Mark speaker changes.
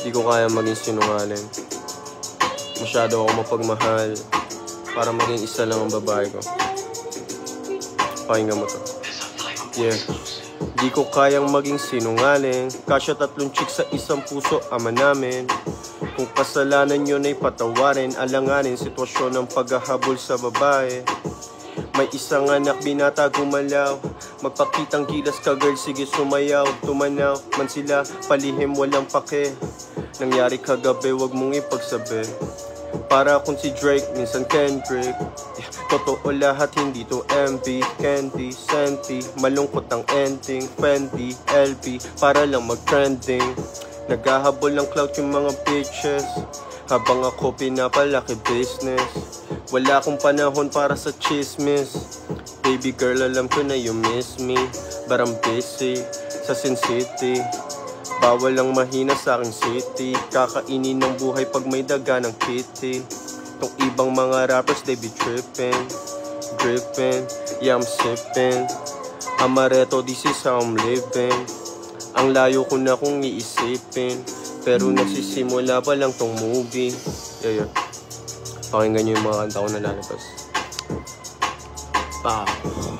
Speaker 1: Di ko kaya maging sinungaling. Masyado ako mapagmahal para maging isa lang ang babae ko. Pakinggan mo to. Yeah. Di ko kayang maging sinungaling. Kasya 3 chicks sa isang puso, ama namin. Kung kasalanan yun ay patawarin, alanganin sitwasyon ng paghahabol sa babae. May isang anak, binata, gumalaw. Magpakitang gilas ka girl, sige sumayaw. Tumanaw man sila, palihim walang pake. Nangyari kagabi, wag mong ipagsabi. Para akong si Drake, minsan Kendrick. Totoo lahat, hindi to MV. Candy, Senti, malungkot ang ending. Fendi, LP, para lang mag-trending. Naghahabol ng clout yung mga bitches, habang ako pinapalaki business. Wala akong panahon para sa chismis. Baby girl, alam ko na you miss me, but I'm busy sa Sin City. Bawal lang mahina sa aking city. Kakainin ng buhay pag may daga ng kitty. Tong ibang mga rappers, they be tripping, dripping, yeah I'm sipping. Amaretto, this is how I'm living. Ang layo ko na kung iisipin, pero nagsisimula pa lang tong movie. Yeah. Pakinggan nyo yung mga kanta ko na lalabas. Pow.